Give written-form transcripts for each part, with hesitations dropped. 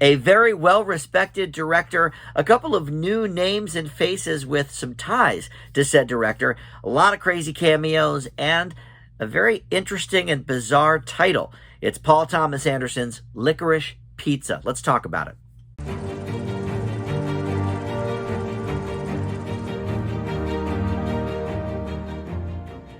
a very well-respected director, a couple of new names and faces with some ties to said director, a lot of crazy cameos, and a very interesting and bizarre title. It's Paul Thomas Anderson's Licorice Pizza. Let's talk about it.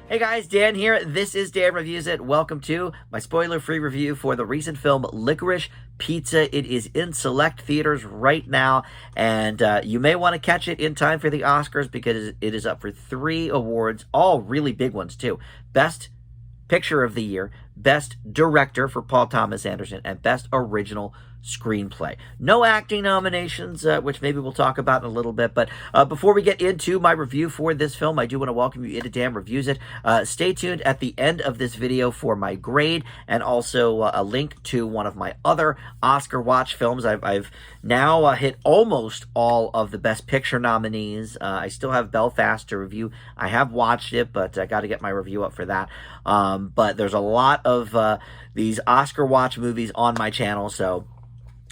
Hey guys, Dan here. This is Dan Reviews It. Welcome to my spoiler-free review for the recent film Licorice Pizza. It is in select theaters right now, and you may want to catch it in time for the Oscars because it is up for 3 awards, all really big ones too. Best Picture of the Year, Best Director for Paul Thomas Anderson, and Best Original Screenplay. No acting nominations, which maybe we'll talk about in a little bit. But before we get into my review for this film, I do want to welcome you into Dan Reviews It. Stay tuned at the end of this video for my grade and also a link to one of my other Oscar watch films. I've now hit almost all of the Best Picture nominees. I still have Belfast to review. I have watched it, but I got to get my review up for that. But there's a lot of these Oscar watch movies on my channel, so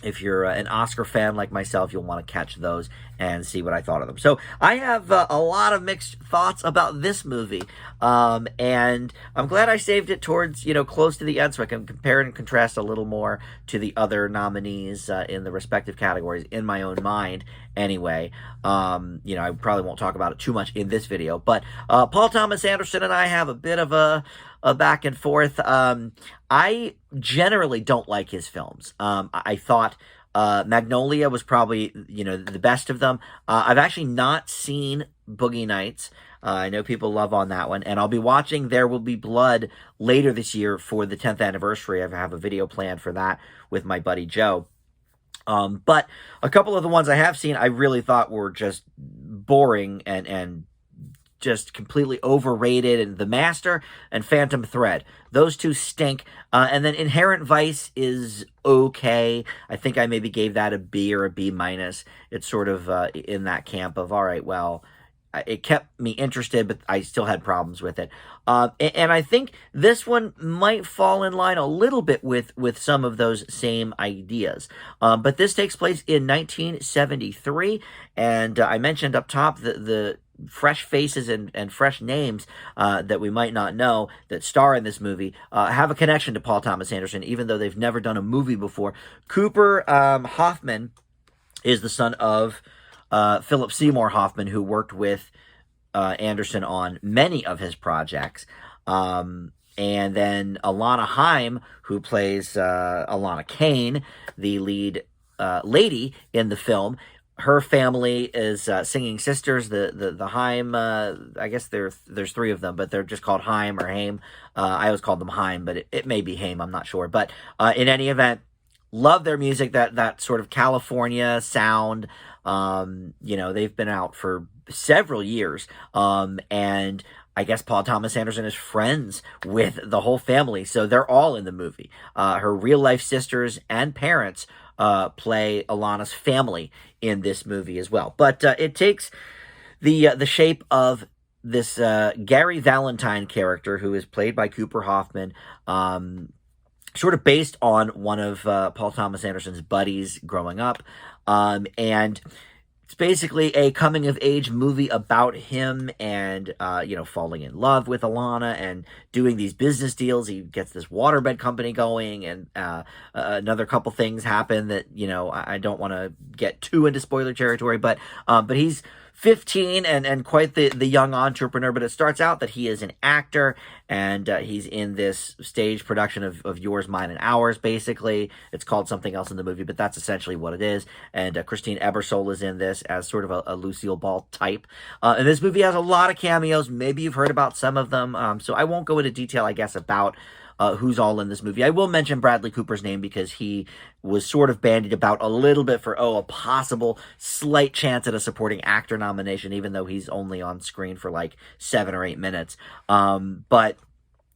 if you're an Oscar fan like myself, you'll want to catch those and see what I thought of them. So I have a lot of mixed thoughts about this movie, and I'm glad I saved it towards, close to the end so I can compare and contrast a little more to the other nominees in the respective categories in my own mind anyway. I probably won't talk about it too much in this video, but Paul Thomas Anderson and I have a bit of a back and forth. I generally don't like his films. I thought Magnolia was probably, the best of them. I've actually not seen Boogie Nights. I know people love on that one, and I'll be watching There Will Be Blood later this year for the 10th anniversary. I have a video planned for that with my buddy Joe. But a couple of the ones I have seen I really thought were just boring and just completely overrated, and The Master and Phantom Thread. Those two stink. And then Inherent Vice is okay. I think I maybe gave that a B or a B minus. It's sort of in that camp of, all right, well, it kept me interested, but I still had problems with it. And I think this one might fall in line a little bit with some of those same ideas. But this takes place in 1973, and I mentioned up top the fresh faces and fresh names that we might not know that star in this movie have a connection to Paul Thomas Anderson, even though they've never done a movie before. Cooper Hoffman is the son of Philip Seymour Hoffman, who worked with Anderson on many of his projects. And then Alana Haim, who plays Alana Kane, the lead lady in the film. Her family is Singing Sisters. The Haim, I guess there's 3 of them, but they're just called Haim or Haim. I always called them Haim, but it may be Haim, I'm not sure. But in any event, love their music, that sort of California sound. They've been out for several years, and I guess Paul Thomas Anderson is friends with the whole family, so they're all in the movie. Her real-life sisters and parents play Alana's family in this movie as well. But it takes the shape of this Gary Valentine character, who is played by Cooper Hoffman, sort of based on one of Paul Thomas Anderson's buddies growing up. And it's basically a coming-of-age movie about him and, falling in love with Alana and doing these business deals. He gets this waterbed company going, and another couple things happen that, I don't want to get too into spoiler territory, but he's 15 and quite the young entrepreneur, but it starts out that he is an actor, and he's in this stage production of Yours, Mine, and Ours, basically. It's called something else in the movie, but that's essentially what it is. And Christine Ebersole is in this as sort of a Lucille Ball type. And this movie has a lot of cameos. Maybe you've heard about some of them, so I won't go into detail, I guess, about who's all in this movie. I will mention Bradley Cooper's name because he was sort of bandied about a little bit for, a possible slight chance at a supporting actor nomination, even though he's only on screen for like 7 or 8 minutes. But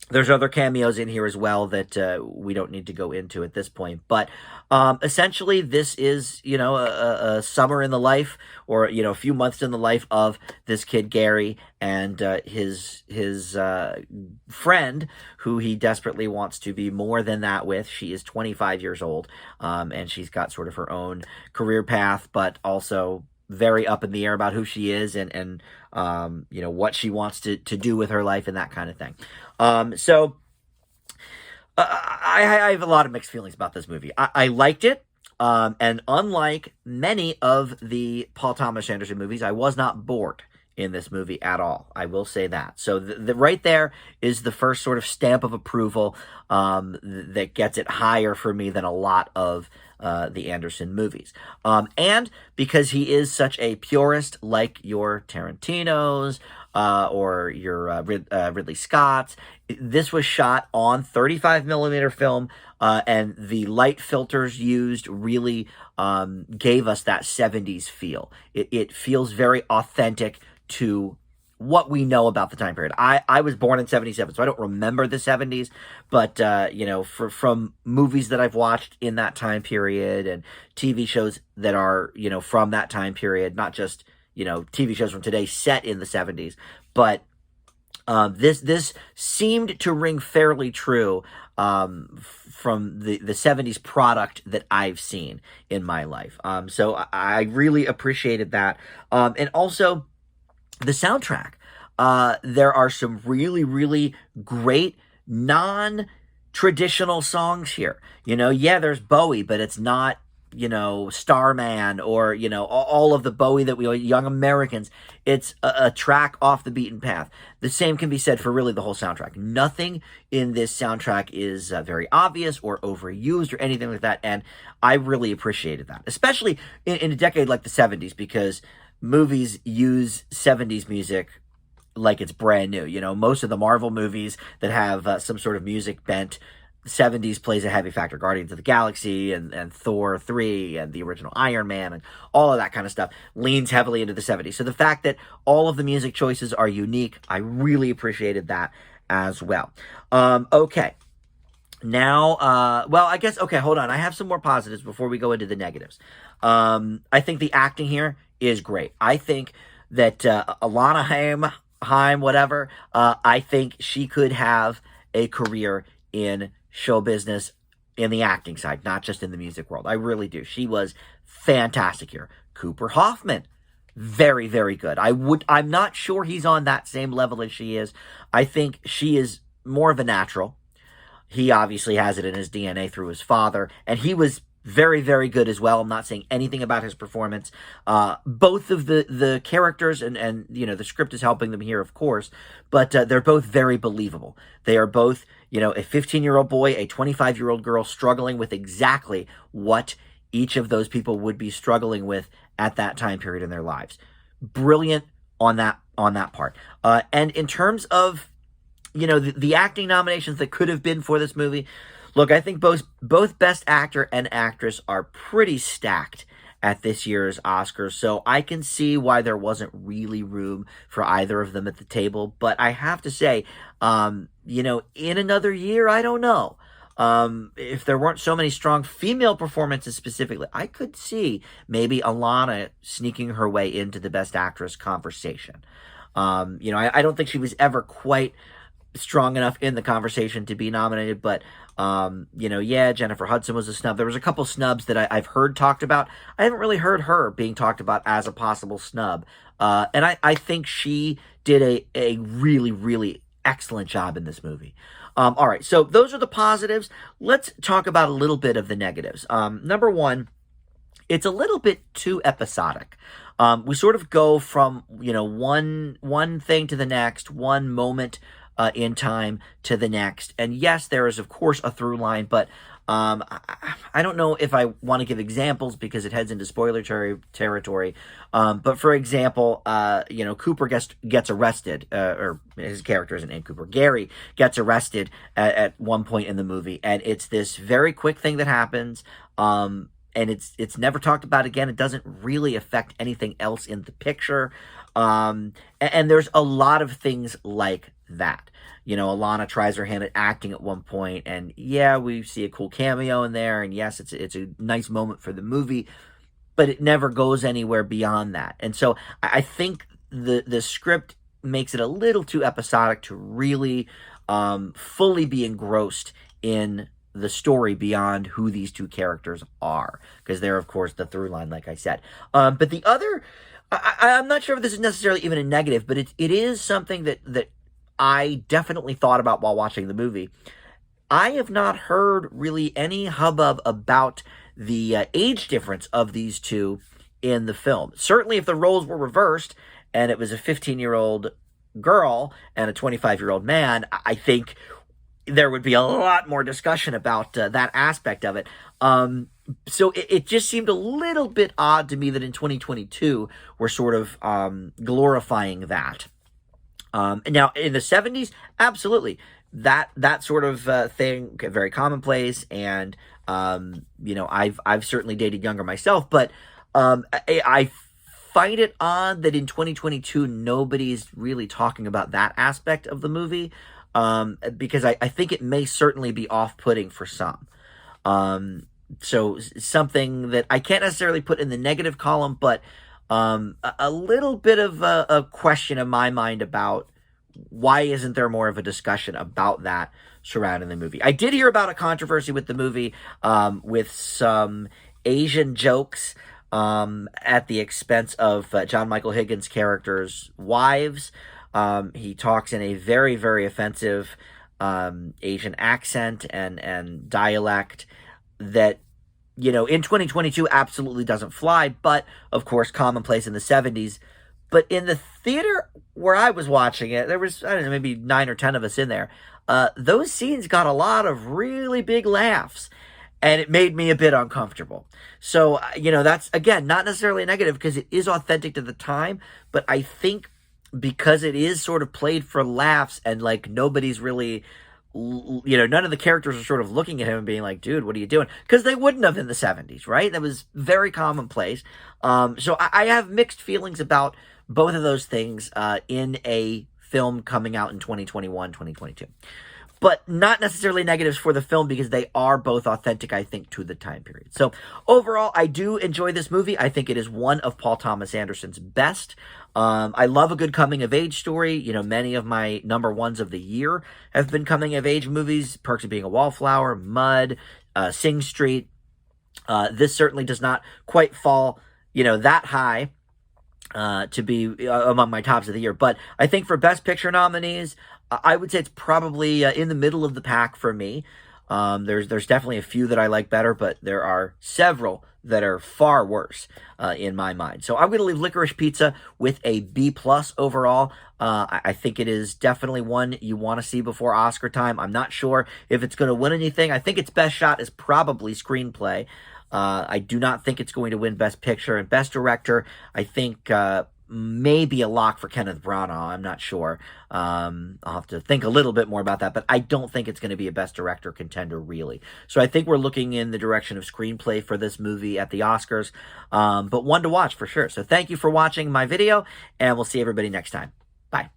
There's other cameos in here as well that we don't need to go into at this point. But essentially, this is, a summer in the life, or, a few months in the life of this kid, Gary, and his friend, who he desperately wants to be more than that with. She is 25 years old, and she's got sort of her own career path, but also very up in the air about who she is and what she wants to do with her life and that kind of thing. So I have a lot of mixed feelings about this movie. I liked it. And unlike many of the Paul Thomas Anderson movies, I was not bored in this movie at all. I will say that. So the right there is the first sort of stamp of approval that gets it higher for me than a lot of the Anderson movies. And because he is such a purist, like your Tarantinos or your Ridley Scott's, this was shot on 35 millimeter film, and the light filters used really gave us that 70s feel. It feels very authentic to what we know about the time period. I was born in 77, so I don't remember the 70s, but, from movies that I've watched in that time period and TV shows that are, from that time period, not just, TV shows from today set in the 70s, but this seemed to ring fairly true from the 70s product that I've seen in my life. So I really appreciated that. And also the soundtrack. There are some really, really great non-traditional songs here. There's Bowie, but it's not, Starman or, all of the Bowie that we, Young Americans. It's a track off the beaten path. The same can be said for really the whole soundtrack. Nothing in this soundtrack is very obvious or overused or anything like that. And I really appreciated that, especially in a decade like the 70s, because movies use 70s music like it's brand new. Most of the Marvel movies that have some sort of music bent, 70s plays a heavy factor. Guardians of the Galaxy and Thor 3 and the original Iron Man and all of that kind of stuff leans heavily into the 70s. So the fact that all of the music choices are unique, I really appreciated that as well. Okay. Now, I guess, okay, hold on. I have some more positives before we go into the negatives. I think the acting here is great. I think that Alana Haim, whatever, I think she could have a career in show business in the acting side, not just in the music world. I really do. She was fantastic here. Cooper Hoffman, very, very good. I'm not sure he's on that same level as she is. I think she is more of a natural. He obviously has it in his DNA through his father, and he was very, very good as well. I'm not saying anything about his performance. Both of the characters and the script is helping them here, of course, but they're both very believable. They are both, a 15-year-old boy, a 25-year-old girl struggling with exactly what each of those people would be struggling with at that time period in their lives. Brilliant on that part. And in terms of, the acting nominations that could have been for this movie, look, I think both Best Actor and Actress are pretty stacked at this year's Oscars, so I can see why there wasn't really room for either of them at the table. But I have to say, in another year, I don't know. If there weren't so many strong female performances specifically, I could see maybe Alana sneaking her way into the Best Actress conversation. I don't think she was ever quite strong enough in the conversation to be nominated, but Jennifer Hudson was a snub. There was a couple snubs that I've heard talked about. I haven't really heard her being talked about as a possible snub, and I think she did a really, really excellent job in this movie. All right, so those are the positives. Let's talk about a little bit of the negatives. Number one, it's a little bit too episodic. We sort of go from one thing to the next, one moment in time to the next. And yes, there is, of course, a through line, but I don't know if I want to give examples because it heads into spoiler territory. But for example, Cooper gets arrested, or his character isn't named Cooper. Gary gets arrested at one point in the movie, and it's this very quick thing that happens. and it's never talked about again. It doesn't really affect anything else in the picture. And there's a lot of things like that. You know, Alana tries her hand at acting at one point, and yeah, we see a cool cameo in there, and yes, it's a nice moment for the movie, but it never goes anywhere beyond that. And so I think the script makes it a little too episodic to really fully be engrossed in the story beyond who these two characters are, because they're, of course, the through line, like I said. But the other, I'm not sure if this is necessarily even a negative, but it is something that I definitely thought about while watching the movie. I have not heard really any hubbub about the age difference of these two in the film. Certainly, if the roles were reversed and it was a 15-year-old girl and a 25-year-old man, I think there would be a lot more discussion about that aspect of it. So it just seemed a little bit odd to me that in 2022 we're sort of glorifying that. Now, in the 70s, absolutely. That sort of thing, very commonplace, and you know, I've certainly dated younger myself, but I find it odd that in 2022 nobody's really talking about that aspect of the movie, because I think it may certainly be off-putting for some. So something that I can't necessarily put in the negative column, but a little bit of a question in my mind about why isn't there more of a discussion about that surrounding the movie. I did hear about a controversy with the movie, with some Asian jokes at the expense of John Michael Higgins' character's wives. He talks in a very, very offensive Asian accent and dialect that, you know, in 2022 absolutely doesn't fly, but of course commonplace in the 70s. But in the theater where I was watching it, there was, I don't know, maybe 9 or 10 of us in there. Those scenes got a lot of really big laughs, and it made me a bit uncomfortable. So, you know, that's, again, not necessarily a negative because it is authentic to the time, but I think because it is sort of played for laughs and like nobody's really, you know, none of the characters are sort of looking at him and being like, dude, what are you doing? Because they wouldn't have in the 70s, right? That was very commonplace. So I have mixed feelings about both of those things in a film coming out in 2021, 2022. But not necessarily negatives for the film because they are both authentic, I think, to the time period. So overall, I do enjoy this movie. I think it is one of Paul Thomas Anderson's best. I love a good coming-of-age story. You know, many of my number ones of the year have been coming-of-age movies. Perks of Being a Wallflower, Mud, Sing Street. This certainly does not quite fall, you know, that high to be among my tops of the year. But I think for Best Picture nominees, I would say it's probably in the middle of the pack for me. There's definitely a few that I like better, but there are several that are far worse in my mind. So I'm going to leave Licorice Pizza with a B+ overall. I think it is definitely one you want to see before Oscar time. I'm not sure if it's going to win anything. I think its best shot is probably screenplay. I do not think it's going to win Best Picture and Best Director. I think maybe a lock for Kenneth Branagh. I'm not sure. I'll have to think a little bit more about that, but I don't think it's going to be a Best Director contender, really. So I think we're looking in the direction of screenplay for this movie at the Oscars, but one to watch for sure. So thank you for watching my video, and we'll see everybody next time. Bye.